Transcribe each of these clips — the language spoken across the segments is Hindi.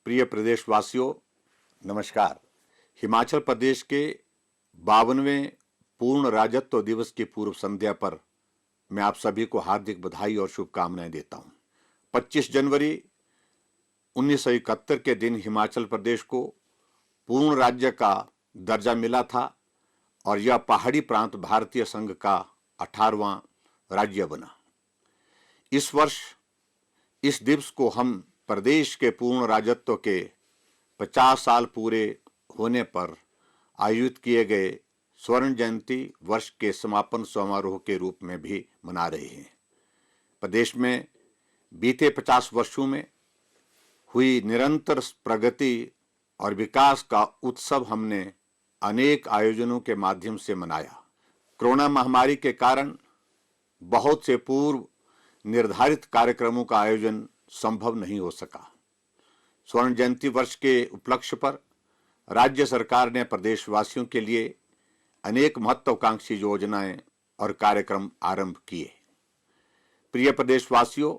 प्रिय प्रदेशवासियों, नमस्कार। हिमाचल प्रदेश के 52वें पूर्ण राज्यत्व दिवस की पूर्व संध्या पर मैं आप सभी को हार्दिक बधाई और शुभकामनाएं देता हूं। 25 जनवरी 1971 के दिन हिमाचल प्रदेश को पूर्ण राज्य का दर्जा मिला था और यह पहाड़ी प्रांत भारतीय संघ का 18वां राज्य बना। इस वर्ष इस दिवस को हम प्रदेश के पूर्ण राज्यत्व के 50 साल पूरे होने पर आयोजित किए गए स्वर्ण जयंती वर्ष के समापन समारोह के रूप में भी मना रहे हैं। प्रदेश में बीते 50 वर्षों में हुई निरंतर प्रगति और विकास का उत्सव हमने अनेक आयोजनों के माध्यम से मनाया। कोरोना महामारी के कारण बहुत से पूर्व निर्धारित कार्यक्रमों का आयोजन संभव नहीं हो सका। स्वर्ण जयंती वर्ष के उपलक्ष्य पर राज्य सरकार ने प्रदेशवासियों के लिए अनेक महत्वाकांक्षी योजनाएं और कार्यक्रम आरंभ किए। प्रिय प्रदेशवासियों,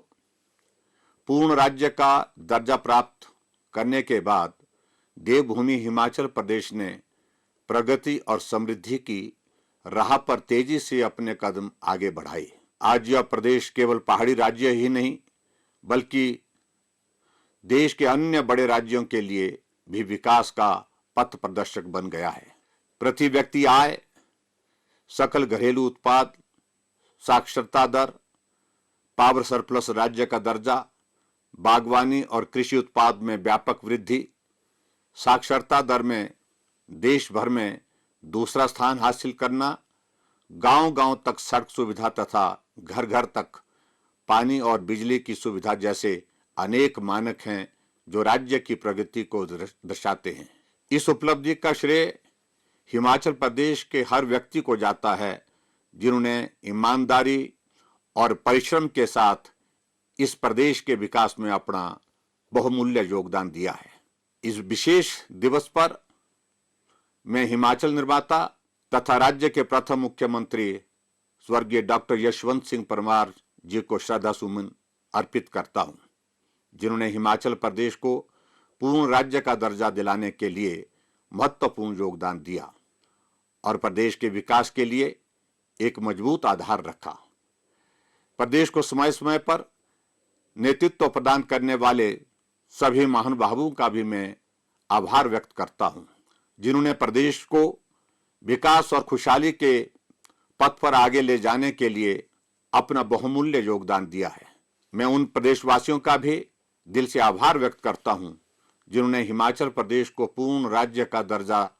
पूर्ण राज्य का दर्जा प्राप्त करने के बाद देवभूमि हिमाचल प्रदेश ने प्रगति और समृद्धि की राह पर तेजी से अपने कदम आगे बढ़ाए। आज यह प्रदेश केवल पहाड़ी राज्य ही नहीं बल्कि देश के अन्य बड़े राज्यों के लिए भी विकास का पथ प्रदर्शक बन गया है। प्रति व्यक्ति आय, सकल घरेलू उत्पाद, साक्षरता दर, पावर सरप्लस राज्य का दर्जा, बागवानी और कृषि उत्पाद में व्यापक वृद्धि, साक्षरता दर में देश भर में दूसरा स्थान हासिल करना, गांव-गांव तक सड़क सुविधा तथा घर घर तक पानी और बिजली की सुविधा जैसे अनेक मानक हैं जो राज्य की प्रगति को दर्शाते हैं। इस उपलब्धि का श्रेय हिमाचल प्रदेश के हर व्यक्ति को जाता है जिन्होंने ईमानदारी और परिश्रम के साथ इस प्रदेश के विकास में अपना बहुमूल्य योगदान दिया है। इस विशेष दिवस पर मैं हिमाचल निर्माता तथा राज्य के प्रथम मुख्यमंत्री स्वर्गीय डॉक्टर यशवंत सिंह परमार जी को श्रद्धा सुमन अर्पित करता हूं, जिन्होंने हिमाचल प्रदेश को पूर्ण राज्य का दर्जा दिलाने के लिए महत्वपूर्ण योगदान दिया और प्रदेश के विकास के लिए एक मजबूत आधार रखा। प्रदेश को समय समय पर नेतृत्व प्रदान करने वाले सभी महानुभावों का भी मैं आभार व्यक्त करता हूं, जिन्होंने प्रदेश को विकास और खुशहाली के पथ पर आगे ले जाने के लिए अपना बहुमूल्य योगदान दिया है। मैं उन प्रदेशवासियों का भी दिल से आभार व्यक्त करता हूं जिन्होंने हिमाचल प्रदेश को पूर्ण राज्य का दर्जा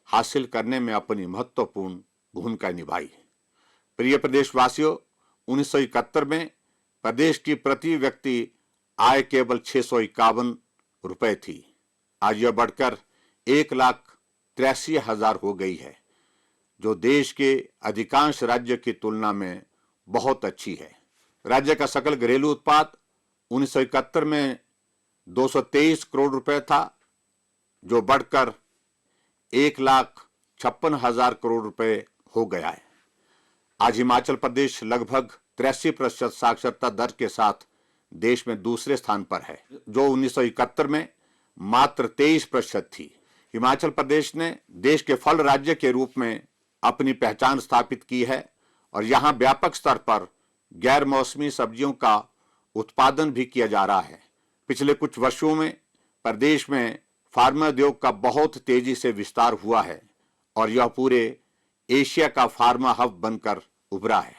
हासिल करने में अपनी महत्वपूर्ण भूमिका निभाई। प्रिय प्रदेशवासियों, 1971 में प्रदेश की प्रति व्यक्ति आय केवल 651 रुपए थी। आज यह बढ़कर 1,83,000 हो गई है, जो देश के अधिकांश राज्य की तुलना में बहुत अच्छी है। राज्य का सकल घरेलू उत्पाद 1971 में 223 करोड़ रुपए था, जो बढ़कर 1,56,000 करोड़ रुपए हो गया है। आज हिमाचल प्रदेश लगभग 83% साक्षरता दर के साथ देश में दूसरे स्थान पर है, जो 1971 में मात्र 23% थी। हिमाचल प्रदेश ने देश के फल राज्य के रूप में अपनी पहचान स्थापित की है और यहां व्यापक स्तर पर गैर मौसमी सब्जियों का उत्पादन भी किया जा रहा है। पिछले कुछ वर्षों में प्रदेश में फार्मा उद्योग का बहुत तेजी से विस्तार हुआ है और यह पूरे एशिया का फार्मा हब बनकर उभरा है।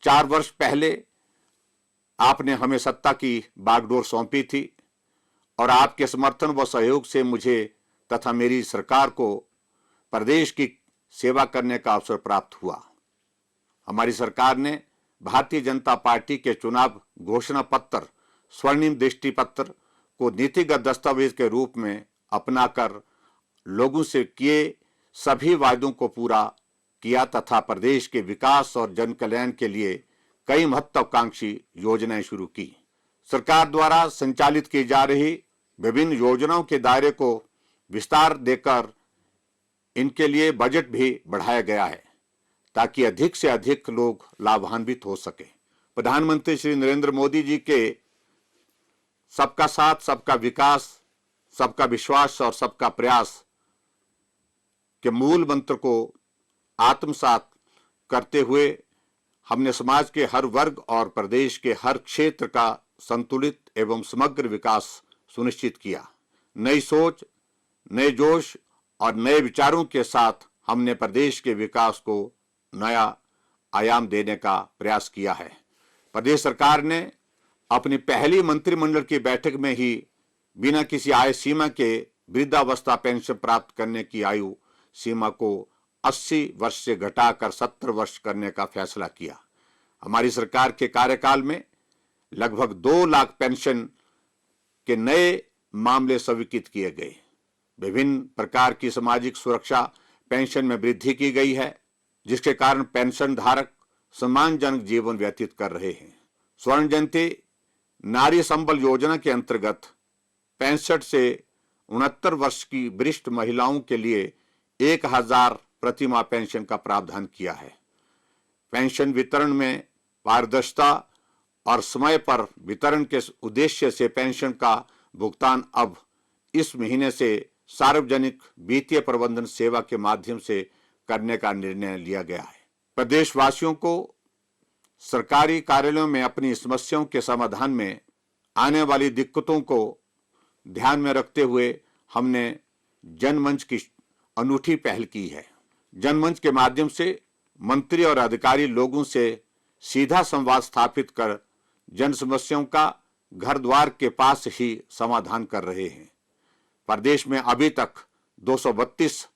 4 वर्ष पहले आपने हमें सत्ता की बागडोर सौंपी थी और आपके समर्थन व सहयोग से मुझे तथा मेरी सरकार को प्रदेश की सेवा करने का अवसर प्राप्त हुआ। हमारी सरकार ने भारतीय जनता पार्टी के चुनाव घोषणा पत्र स्वर्णिम दृष्टि पत्र को नीतिगत दस्तावेज के रूप में अपनाकर लोगों से किए सभी वायदों को पूरा किया तथा प्रदेश के विकास और जन कल्याण के लिए कई महत्वाकांक्षी योजनाएं शुरू की। सरकार द्वारा संचालित की जा रही विभिन्न योजनाओं के दायरे को विस्तार देकर इनके लिए बजट भी बढ़ाया गया है ताकि अधिक से अधिक लोग लाभान्वित हो सके। प्रधानमंत्री श्री नरेंद्र मोदी जी के सबका साथ, सबका विकास, सबका विश्वास और सबका प्रयास के मूल मंत्र को आत्मसात करते हुए हमने समाज के हर वर्ग और प्रदेश के हर क्षेत्र का संतुलित एवं समग्र विकास सुनिश्चित किया। नई सोच, नए जोश और नए विचारों के साथ हमने प्रदेश के विकास को नया आयाम देने का प्रयास किया है। प्रदेश सरकार ने अपनी पहली मंत्रिमंडल की बैठक में ही बिना किसी आय सीमा के वृद्धावस्था पेंशन प्राप्त करने की आयु सीमा को 80 वर्ष से घटाकर 70 वर्ष करने का फैसला किया। हमारी सरकार के कार्यकाल में लगभग 2 लाख पेंशन के नए मामले स्वीकृत किए गए। विभिन्न प्रकार की सामाजिक सुरक्षा पेंशन में वृद्धि की गई है, जिसके कारण पेंशन धारक सम्मानजनक जीवन व्यतीत कर रहे हैं। स्वर्ण जयंती नारी संबल योजना के अंतर्गत 65 से 69 वर्ष की वरिष्ठ महिलाओं के लिए 1000 प्रतिमाह पेंशन का प्रावधान किया है। पेंशन वितरण में पारदर्शिता और समय पर वितरण के उद्देश्य से पेंशन का भुगतान अब इस महीने से सार्वजनिक वित्तीय प्रबंधन सेवा के माध्यम से करने का निर्णय लिया गया है। प्रदेशवासियों को सरकारी कार्यालयों में अपनी समस्याओं के समाधान में आने वाली दिक्कतों को ध्यान में रखते हुए हमने जनमंच की अनूठी पहल की है। जनमंच के माध्यम से मंत्री और अधिकारी लोगों से सीधा संवाद स्थापित कर जन समस्याओं का घर द्वार के पास ही समाधान कर रहे हैं। प्रदेश में अभी तक 232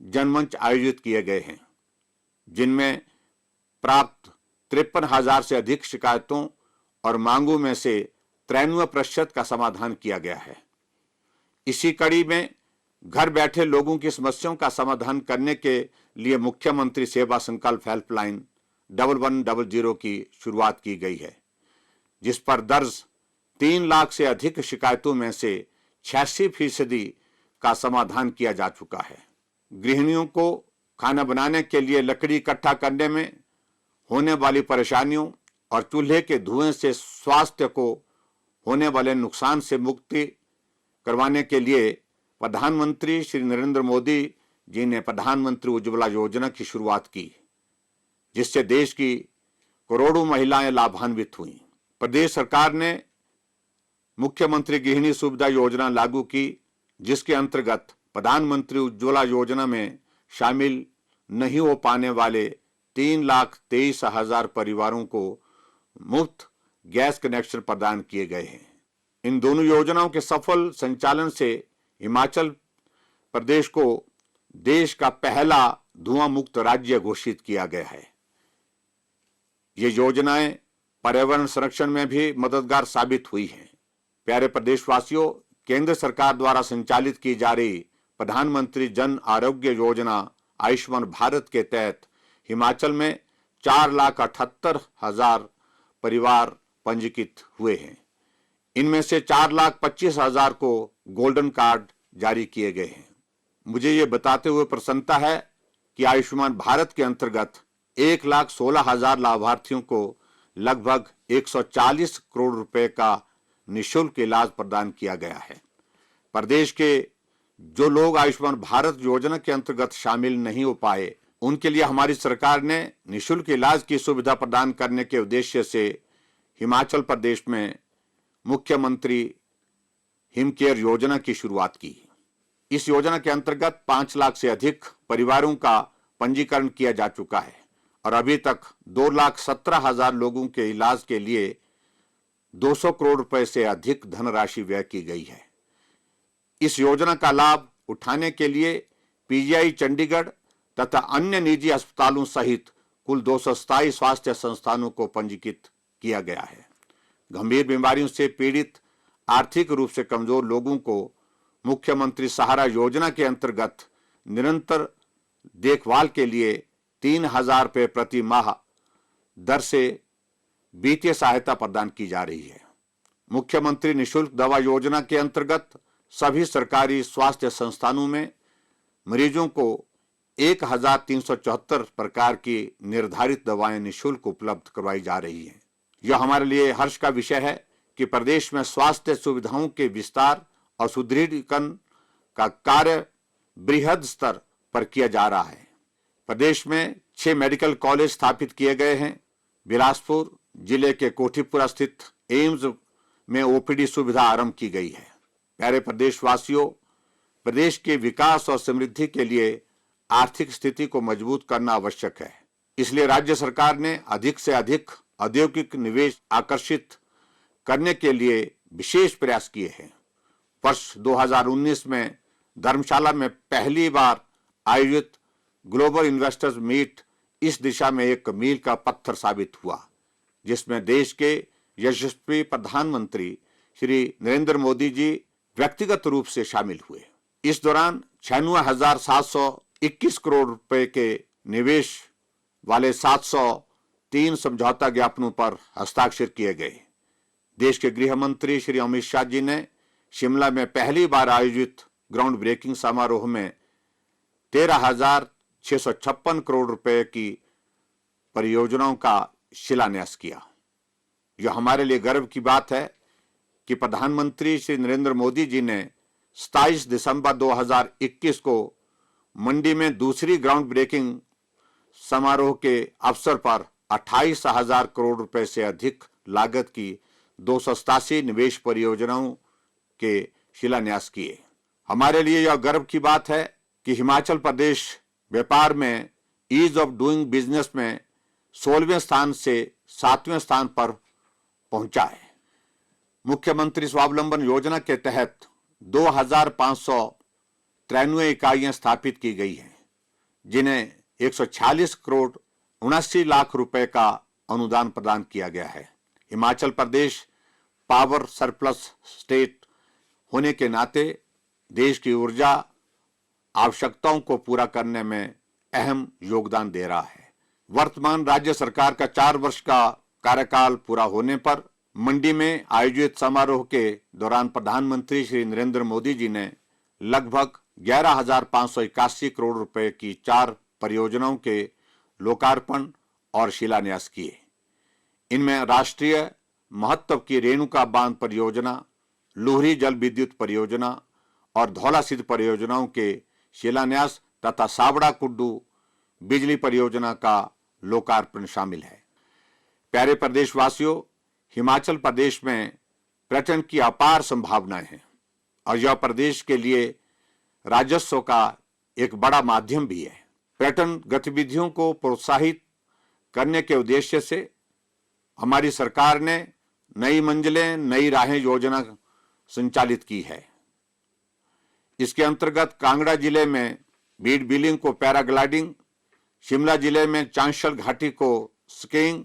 जनमंच आयोजित किए गए हैं, जिनमें प्राप्त 53,000 से अधिक शिकायतों और मांगों में से 93% का समाधान किया गया है। इसी कड़ी में घर बैठे लोगों की समस्याओं का समाधान करने के लिए मुख्यमंत्री सेवा संकल्प हेल्पलाइन 1100 की शुरुआत की गई है, जिस पर दर्ज 3 लाख से अधिक शिकायतों में से 86% का समाधान किया जा चुका है। गृहिणियों को खाना बनाने के लिए लकड़ी इकट्ठा करने में होने वाली परेशानियों और चूल्हे के धुएं से स्वास्थ्य को होने वाले नुकसान से मुक्ति करवाने के लिए प्रधानमंत्री श्री नरेंद्र मोदी जी ने प्रधानमंत्री उज्ज्वला योजना की शुरुआत की, जिससे देश की करोड़ों महिलाएं लाभान्वित हुई। प्रदेश सरकार ने मुख्यमंत्री गृहिणी सुविधा योजना लागू की, जिसके अंतर्गत प्रधानमंत्री उज्ज्वला योजना में शामिल नहीं हो पाने वाले 3,23,000 परिवारों को मुफ्त गैस कनेक्शन प्रदान किए गए हैं। इन दोनों योजनाओं के सफल संचालन से हिमाचल प्रदेश को देश का पहला धुआं मुक्त राज्य घोषित किया गया है। ये योजनाएं पर्यावरण संरक्षण में भी मददगार साबित हुई हैं। प्यारे प्रदेशवासियों, केंद्र सरकार द्वारा संचालित की जा रही प्रधानमंत्री जन आरोग्य योजना आयुष्मान भारत के तहत हिमाचल में 4,78,000 परिवार पंजीकृत हुए हैं। इनमें से 4,25,000 को गोल्डन कार्ड जारी किए गए हैं। मुझे ये बताते हुए प्रसन्नता है कि आयुष्मान भारत के अंतर्गत 1,16,000 लाभार्थियों को लगभग 140 करोड़ रुपए का निःशुल्क इलाज प्रदान किया गया है। प्रदेश के जो लोग आयुष्मान भारत योजना के अंतर्गत शामिल नहीं हो पाए, उनके लिए हमारी सरकार ने निःशुल्क इलाज की सुविधा प्रदान करने के उद्देश्य से हिमाचल प्रदेश में मुख्यमंत्री हिम केयर योजना की शुरुआत की। इस योजना के अंतर्गत 5 लाख से अधिक परिवारों का पंजीकरण किया जा चुका है और अभी तक 2,17,000 लोगों के इलाज के लिए 200 करोड़ रुपए से अधिक धनराशि व्यय की गई है। इस योजना का लाभ उठाने के लिए पीजीआई चंडीगढ़ तथा अन्य निजी अस्पतालों सहित कुल 227 स्वास्थ्य संस्थानों को पंजीकृत किया गया है। गंभीर बीमारियों से पीड़ित आर्थिक रूप से कमजोर लोगों को मुख्यमंत्री सहारा योजना के अंतर्गत निरंतर देखभाल के लिए 3,000 रुपये प्रति माह दर से वित्तीय सहायता प्रदान की जा रही है। मुख्यमंत्री निःशुल्क दवा योजना के अंतर्गत सभी सरकारी स्वास्थ्य संस्थानों में मरीजों को 1,374 प्रकार की निर्धारित दवाएं निःशुल्क उपलब्ध करवाई जा रही हैं। यह हमारे लिए हर्ष का विषय है कि प्रदेश में स्वास्थ्य सुविधाओं के विस्तार और सुदृढ़ीकरण का कार्य बृहद स्तर पर किया जा रहा है। प्रदेश में 6 मेडिकल कॉलेज स्थापित किए गए हैं। बिलासपुर जिले के कोठीपुरा स्थित एम्स में ओपीडी सुविधा आरंभ की गई है। प्यारे प्रदेशवासियों, प्रदेश के विकास और समृद्धि के लिए आर्थिक स्थिति को मजबूत करना आवश्यक है। इसलिए राज्य सरकार ने अधिक से अधिक औद्योगिक निवेश आकर्षित करने के लिए विशेष प्रयास किए हैं। वर्ष 2019 में धर्मशाला में पहली बार आयोजित ग्लोबल इन्वेस्टर्स मीट इस दिशा में एक मील का पत्थर साबित हुआ, जिसमें देश के यशस्वी प्रधानमंत्री श्री नरेंद्र मोदी जी व्यक्तिगत रूप से शामिल हुए। इस दौरान 96,721 करोड़ रुपए के निवेश वाले 703 समझौता ज्ञापनों पर हस्ताक्षर किए गए। देश के गृह मंत्री श्री अमित शाह जी ने शिमला में पहली बार आयोजित ग्राउंड ब्रेकिंग समारोह में 13,656 करोड़ रुपए की परियोजनाओं का शिलान्यास किया। यह हमारे लिए गर्व की बात है कि प्रधानमंत्री श्री नरेंद्र मोदी जी ने 27 दिसंबर 2021 को मंडी में दूसरी ग्राउंड ब्रेकिंग समारोह के अवसर पर 28,000 करोड़ रुपए से अधिक लागत की 287 निवेश परियोजनाओं के शिलान्यास किए। हमारे लिए यह गर्व की बात है कि हिमाचल प्रदेश व्यापार में ईज ऑफ डूइंग बिजनेस में 16वें स्थान से 7वें स्थान पर पहुंचा है। मुख्यमंत्री स्वावलंबन योजना के तहत 2,593 इकाइयां स्थापित की गई हैं, जिन्हें 146 करोड़ 79 लाख रुपए का अनुदान प्रदान किया गया है। Himachal Pradesh power surplus state होने के नाते देश की ऊर्जा आवश्यकताओं को पूरा करने में अहम योगदान दे रहा है। वर्तमान राज्य सरकार का 4 वर्ष का कार्यकाल पूरा होने पर मंडी में आयोजित समारोह के दौरान प्रधानमंत्री श्री नरेंद्र मोदी जी ने लगभग 11,581 करोड़ रुपए की 4 परियोजनाओं के लोकार्पण और शिलान्यास किए। इनमें राष्ट्रीय महत्व की रेणुका बांध परियोजना, लुहरी जल विद्युत परियोजना और धौला सिद्ध परियोजनाओं के शिलान्यास तथा सावड़ा कुड्डू बिजली परियोजना का लोकार्पण शामिल है। प्यारे प्रदेशवासियों, हिमाचल प्रदेश में पर्यटन की अपार संभावनाएं हैं और यह प्रदेश के लिए राजस्व का एक बड़ा माध्यम भी है। पर्यटन गतिविधियों को प्रोत्साहित करने के उद्देश्य से हमारी सरकार ने नई मंजिलें नई राहें योजना संचालित की है। इसके अंतर्गत कांगड़ा जिले में बीड बिलिंग को पैराग्लाइडिंग, शिमला जिले में चांशल घाटी को स्कीइंग,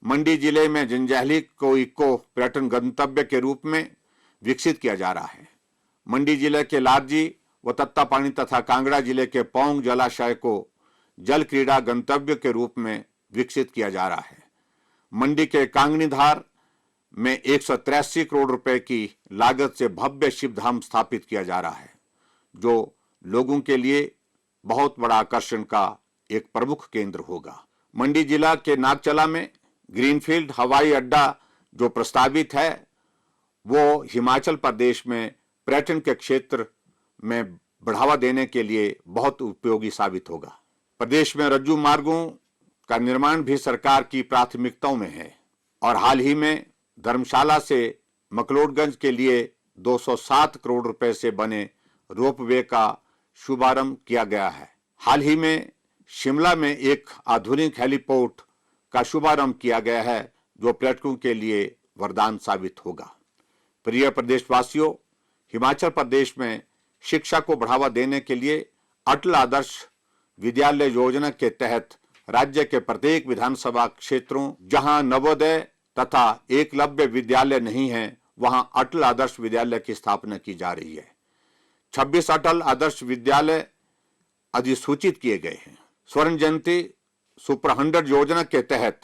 मंडी जिले में जंजैहली को इको पर्यटन गंतव्य के रूप में विकसित किया जा रहा है। मंडी जिले के लारजी व तत्तापानी तथा कांगड़ा जिले के पौंग जलाशय को जल क्रीड़ा गंतव्य के रूप में विकसित किया जा रहा है। मंडी के कांगनीधार में 183 करोड़ रुपए की लागत से भव्य शिवधाम स्थापित किया जा रहा है, जो लोगों के लिए बहुत बड़ा आकर्षण का एक प्रमुख केंद्र होगा। मंडी जिला के नागचला में ग्रीनफील्ड हवाई अड्डा जो प्रस्तावित है, वो हिमाचल प्रदेश में पर्यटन के क्षेत्र में बढ़ावा देने के लिए बहुत उपयोगी साबित होगा। प्रदेश में रज्जू मार्गों का निर्माण भी सरकार की प्राथमिकताओं में है और हाल ही में धर्मशाला से मकलोडगंज के लिए 207 करोड़ रुपए से बने रोपवे का शुभारंभ किया गया है। हाल ही में शिमला में एक आधुनिक हेलीपोर्ट का शुभारंभ किया गया है, जो पर्यटकों के लिए वरदान साबित होगा। प्रिय प्रदेशवासियों, हिमाचल प्रदेश में शिक्षा को बढ़ावा देने के लिए अटल आदर्श विद्यालय योजना के तहत राज्य के प्रत्येक विधानसभा क्षेत्रों जहां नवोदय तथा एकलव्य विद्यालय नहीं है, वहां अटल आदर्श विद्यालय की स्थापना की जा रही है। 26 अटल आदर्श विद्यालय अधिसूचित किए गए हैं। स्वर्ण जयंती सुपर 100 योजना के तहत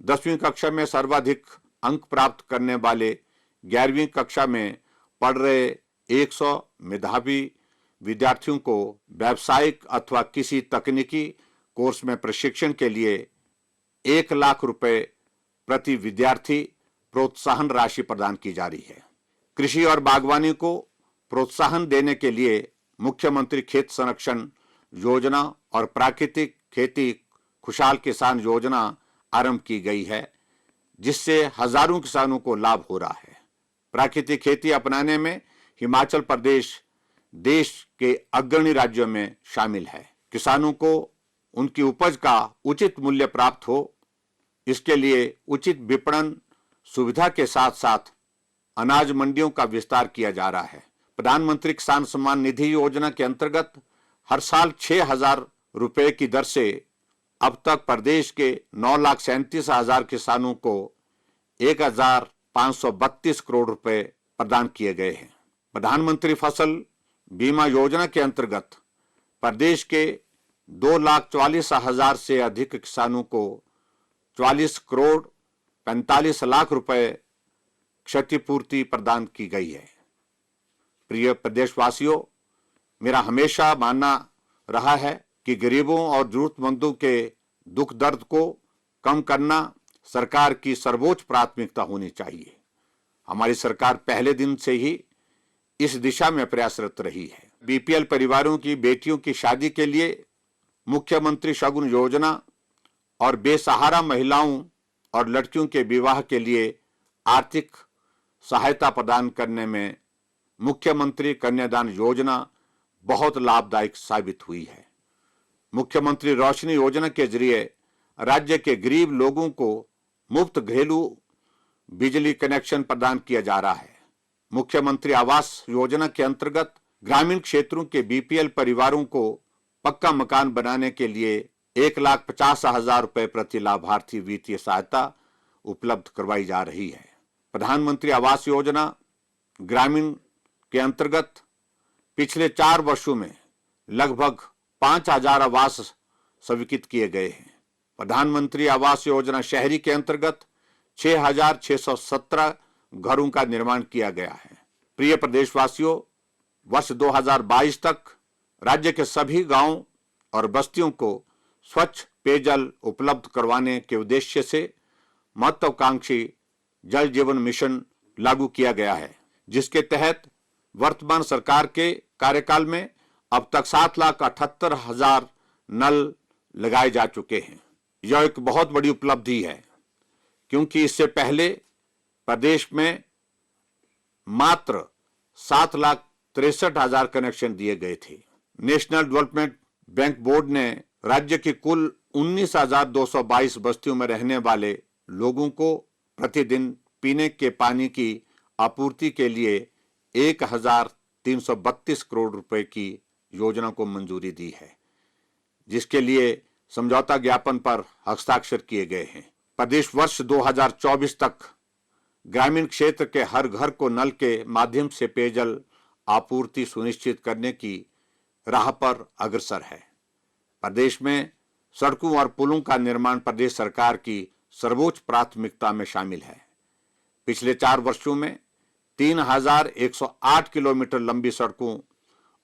10वीं कक्षा में सर्वाधिक अंक प्राप्त करने वाले 11वीं कक्षा में पढ़ रहे 100 मेधावी विद्यार्थियों को व्यावसायिक अथवा किसी तकनीकी कोर्स में प्रशिक्षण के लिए 1 लाख रुपए प्रति विद्यार्थी प्रोत्साहन राशि प्रदान की जा रही है। कृषि और बागवानी को प्रोत्साहन देने के लिए मुख्यमंत्री खेत संरक्षण योजना और प्राकृतिक खेती खुशहाल किसान योजना आरंभ की गई है, जिससे हजारों किसानों को लाभ हो रहा है। प्राकृतिक खेती अपनाने में हिमाचल प्रदेश देश के अग्रणी राज्यों में शामिल है। किसानों को उनकी उपज का उचित मूल्य प्राप्त हो, इसके लिए उचित विपणन सुविधा के साथ साथ अनाज मंडियों का विस्तार किया जा रहा है। प्रधानमंत्री किसान सम्मान निधि योजना के अंतर्गत हर साल 6,000 रुपए की दर से अब तक प्रदेश के 9,37,000 किसानों को 1,532 करोड़ रुपए प्रदान किए गए हैं। प्रधानमंत्री फसल बीमा योजना के अंतर्गत प्रदेश के 2,44,000 से अधिक किसानों को 44 करोड़ 45 लाख रुपए क्षतिपूर्ति प्रदान की गई है। प्रिय प्रदेशवासियों, मेरा हमेशा मानना रहा है कि गरीबों और जरूरतमंदों के दुख दर्द को कम करना सरकार की सर्वोच्च प्राथमिकता होनी चाहिए। हमारी सरकार पहले दिन से ही इस दिशा में प्रयासरत रही है। बीपीएल परिवारों की बेटियों की शादी के लिए मुख्यमंत्री शगुन योजना और बेसहारा महिलाओं और लड़कियों के विवाह के लिए आर्थिक सहायता प्रदान करने में मुख्यमंत्री कन्यादान योजना बहुत लाभदायक साबित हुई है। मुख्यमंत्री रोशनी योजना के जरिए राज्य के गरीब लोगों को मुफ्त घरेलू बिजली कनेक्शन प्रदान किया जा रहा है। मुख्यमंत्री आवास योजना के अंतर्गत ग्रामीण क्षेत्रों के बीपीएल परिवारों को पक्का मकान बनाने के लिए 1,50,000 रुपए प्रति लाभार्थी वित्तीय सहायता उपलब्ध करवाई जा रही है। प्रधानमंत्री आवास योजना ग्रामीण के अंतर्गत पिछले 4 वर्षों में लगभग 5,000 आवास स्वीकृत किए गए हैं। प्रधानमंत्री आवास योजना शहरी के अंतर्गत 6,617 घरों का निर्माण किया गया है। प्रिय प्रदेशवासियों, वर्ष 2022 तक राज्य के सभी गांवों और बस्तियों को स्वच्छ पेयजल उपलब्ध करवाने के उद्देश्य से महत्वाकांक्षी जल जीवन मिशन लागू किया गया है, जिसके तहत वर्तमान सरकार के कार्यकाल में अब तक 7,78,000 नल लगाए जा चुके हैं। यह एक बहुत बड़ी उपलब्धि है, क्योंकि इससे पहले प्रदेश में मात्र 7,63,000 कनेक्शन दिए गए थे। नेशनल डेवलपमेंट बैंक बोर्ड ने राज्य की कुल 19,222 बस्तियों में रहने वाले लोगों को प्रतिदिन पीने के पानी की आपूर्ति के लिए 1,332 करोड़ रुपए की योजना को मंजूरी दी है, जिसके लिए समझौता ज्ञापन पर हस्ताक्षर किए गए हैं। प्रदेश वर्ष 2024 तक ग्रामीण क्षेत्र के हर घर को नल के माध्यम से पेयजल आपूर्ति सुनिश्चित करने की राह पर अग्रसर है। प्रदेश में सड़कों और पुलों का निर्माण प्रदेश सरकार की सर्वोच्च प्राथमिकता में शामिल है। पिछले 4 वर्षों में 3,108 किलोमीटर लंबी सड़कों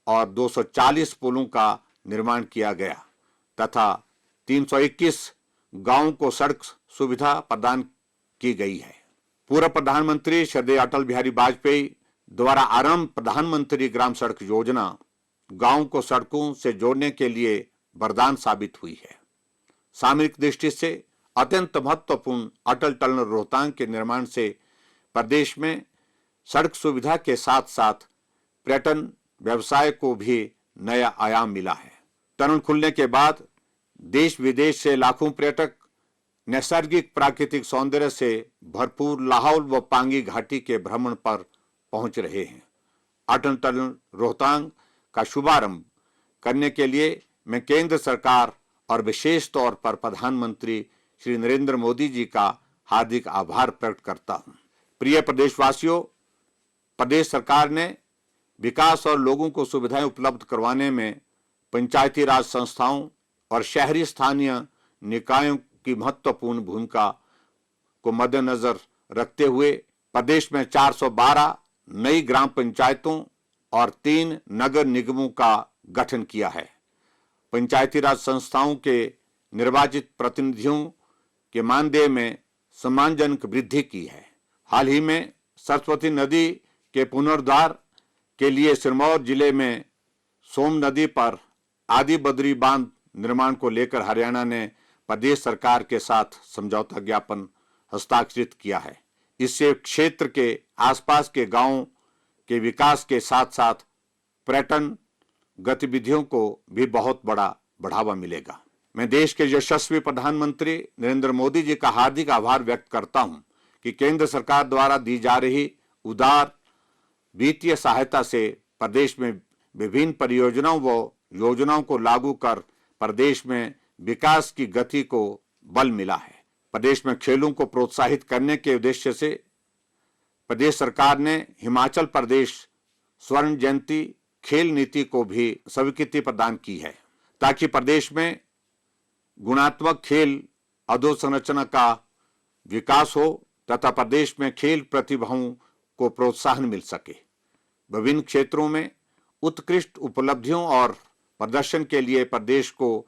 और 240 पुलों का निर्माण किया गया तथा 321 गांवों को सड़क सुविधा प्रदान की गई है। पूर्व प्रधानमंत्री श्रद्धेय अटल बिहारी वाजपेयी द्वारा आरंभ प्रधानमंत्री ग्राम सड़क योजना गांव को सड़कों से जोड़ने के लिए वरदान साबित हुई है। सामरिक दृष्टि से अत्यंत महत्वपूर्ण अटल टनल रोहतांग के निर्माण से प्रदेश में सड़क सुविधा के साथ साथ पर्यटन व्यवसाय को भी नया आयाम मिला है। टनल खुलने के बाद देश विदेश से लाखों पर्यटक नैसर्गिक प्राकृतिक सौंदर्य से भरपूर लाहौल व पांगी घाटी के भ्रमण पर पहुंच रहे हैं। अटल टनल रोहतांग का शुभारंभ करने के लिए मैं केंद्र सरकार और विशेष तौर पर प्रधानमंत्री श्री नरेंद्र मोदी जी का हार्दिक आभार प्रकट करता हूं। प्रिय प्रदेशवासियों, प्रदेश सरकार ने विकास और लोगों को सुविधाएं उपलब्ध करवाने में पंचायती राज संस्थाओं और शहरी स्थानीय निकायों की महत्वपूर्ण भूमिका को मद्देनजर रखते हुए प्रदेश में 412 नई ग्राम पंचायतों और 3 नगर निगमों का गठन किया है। पंचायती राज संस्थाओं के निर्वाचित प्रतिनिधियों के मानदेय में सम्मानजनक वृद्धि की है। हाल ही में सरस्वती नदी के पुनरुद्धार के लिए सिरमौर जिले में सोम नदी पर आदि बद्री बांध निर्माण को लेकर हरियाणा ने प्रदेश सरकार के साथ समझौता ज्ञापन हस्ताक्षरित किया है। इससे क्षेत्र के आसपास के गांवों के विकास के साथ साथ पर्यटन गतिविधियों को भी बहुत बड़ा बढ़ावा मिलेगा। मैं देश के यशस्वी प्रधानमंत्री नरेंद्र मोदी जी का हार्दिक आभार व्यक्त करता हूं कि केंद्र सरकार द्वारा दी जा रही उदार वित्तीय सहायता से प्रदेश में विभिन्न परियोजनाओं व योजनाओं को लागू कर प्रदेश में विकास की गति को बल मिला है। प्रदेश में खेलों को प्रोत्साहित करने के उद्देश्य से प्रदेश सरकार ने हिमाचल प्रदेश स्वर्ण जयंती खेल नीति को भी स्वीकृति प्रदान की है, ताकि प्रदेश में गुणात्मक खेल अधोसंरचना का विकास हो तथा प्रदेश में खेल प्रतिभाओं को प्रोत्साहन मिल सके। विभिन्न क्षेत्रों में उत्कृष्ट उपलब्धियों और प्रदर्शन के लिए प्रदेश को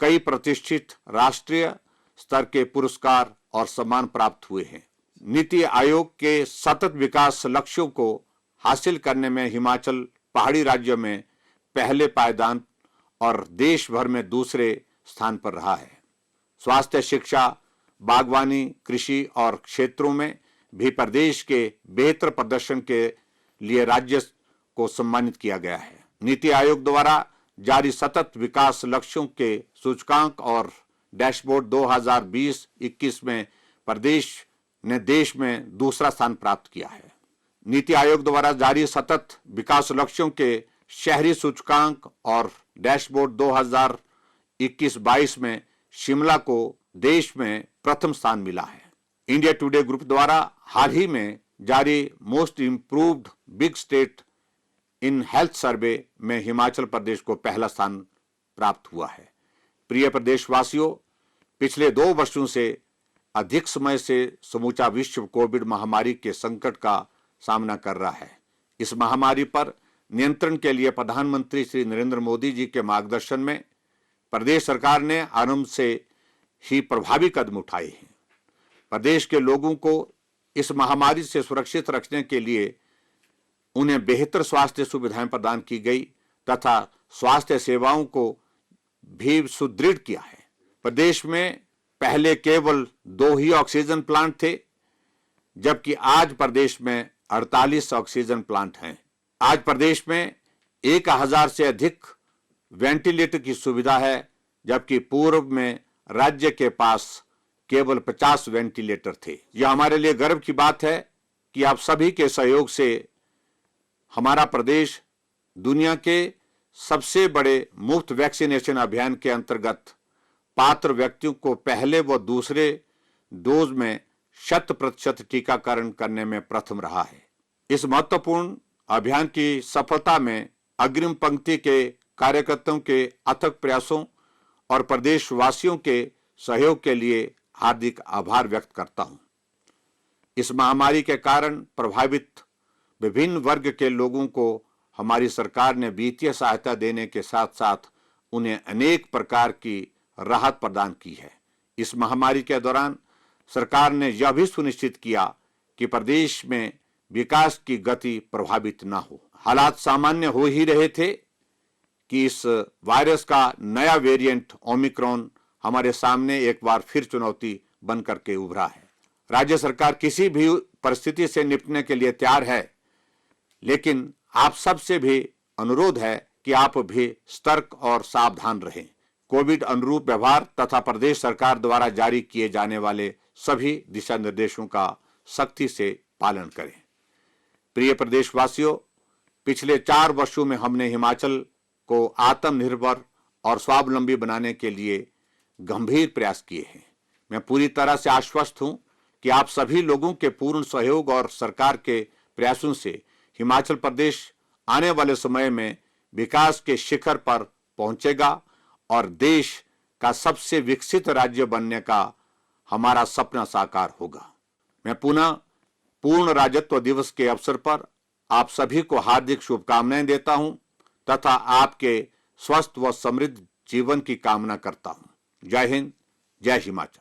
कई प्रतिष्ठित राष्ट्रीय स्तर के पुरस्कार और सम्मान प्राप्त हुए हैं। नीति आयोग के सतत विकास लक्ष्यों को हासिल करने में हिमाचल पहाड़ी राज्य में पहले पायदान और देश भर में दूसरे स्थान पर रहा है। स्वास्थ्य, शिक्षा, बागवानी, कृषि और क्षेत्रों में भी प्रदेश के बेहतर प्रदर्शन के लिए राज्य को सम्मानित किया गया है। नीति आयोग द्वारा जारी सतत विकास लक्ष्यों के सूचकांक और डैशबोर्ड 2020-21 में प्रदेश ने देश में दूसरा स्थान प्राप्त किया है। नीति आयोग द्वारा जारी सतत विकास लक्ष्यों के शहरी सूचकांक और डैशबोर्ड 2021-22 में शिमला को देश में प्रथम स्थान मिला है। इंडिया टुडे ग्रुप द्वारा हाल ही में जारी most improved big state in health survey में हिमाचल प्रदेश को पहला स्थान प्राप्त हुआ है। प्रिय प्रदेशवासियों, पिछले 2 वर्षों से अधिक समय से समूचा विश्व कोविड महामारी के संकट का सामना कर रहा है। इस महामारी पर नियंत्रण के लिए प्रधानमंत्री श्री नरेंद्र मोदी जी के मार्गदर्शन में प्रदेश सरकार ने आरंभ से ही प्रभावी कदम उठाए हैं। प्रदेश के लोगों को इस महामारी से सुरक्षित रखने के लिए उन्हें बेहतर स्वास्थ्य सुविधाएं प्रदान की गई तथा स्वास्थ्य सेवाओं को भी सुदृढ़ किया है। प्रदेश में पहले केवल 2 ही ऑक्सीजन प्लांट थे, जबकि आज प्रदेश में 48 ऑक्सीजन प्लांट हैं। आज प्रदेश में 1000 से अधिक वेंटिलेटर की सुविधा है, जबकि पूर्व में राज्य के पास केवल 50 वेंटिलेटर थे। यह हमारे लिए गर्व की बात है कि आप सभी के सहयोग से हमारा प्रदेश दुनिया के सबसे बड़े मुफ्त वैक्सीनेशन अभियान के अंतर्गत पात्र व्यक्तियों को पहले व दूसरे डोज में 100% टीकाकरण करने में प्रथम रहा है। इस महत्वपूर्ण अभियान की सफलता में अग्रिम पंक्ति के कार्यकर्ताओं के अथक प्रयासों और प्रदेशवासियों के सहयोग के लिए हार्दिक आभार व्यक्त करता हूं। इस महामारी के कारण प्रभावित विभिन्न वर्ग के लोगों को हमारी सरकार ने वित्तीय सहायता देने के साथ साथ उन्हें अनेक प्रकार की राहत प्रदान की है। इस महामारी के दौरान सरकार ने यह भी सुनिश्चित किया कि प्रदेश में विकास की गति प्रभावित न हो। हालात सामान्य हो ही रहे थे कि इस वायरस का नया वेरिएंट ओमिक्रॉन हमारे सामने एक बार फिर चुनौती बन करके उभरा है। राज्य सरकार किसी भी परिस्थिति से निपटने के लिए तैयार है, लेकिन आप सबसे भी अनुरोध है कि आप भी सतर्क और सावधान रहें। कोविड अनुरूप व्यवहार तथा प्रदेश सरकार द्वारा जारी किए जाने वाले सभी दिशा निर्देशों का सख्ती से पालन करें। प्रिय प्रदेशवासियों, पिछले 4 वर्षों में हमने हिमाचल को आत्मनिर्भर और स्वावलंबी बनाने के लिए गंभीर प्रयास किए हैं। मैं पूरी तरह से आश्वस्त हूं कि आप सभी लोगों के पूर्ण सहयोग और सरकार के प्रयासों से हिमाचल प्रदेश आने वाले समय में विकास के शिखर पर पहुंचेगा और देश का सबसे विकसित राज्य बनने का हमारा सपना साकार होगा। मैं पुनः पूर्ण राज्यत्व दिवस के अवसर पर आप सभी को हार्दिक शुभकामनाएं देता हूं तथा आपके स्वस्थ व समृद्ध जीवन की कामना करता हूं। जय हिंद, जय हिमाचल।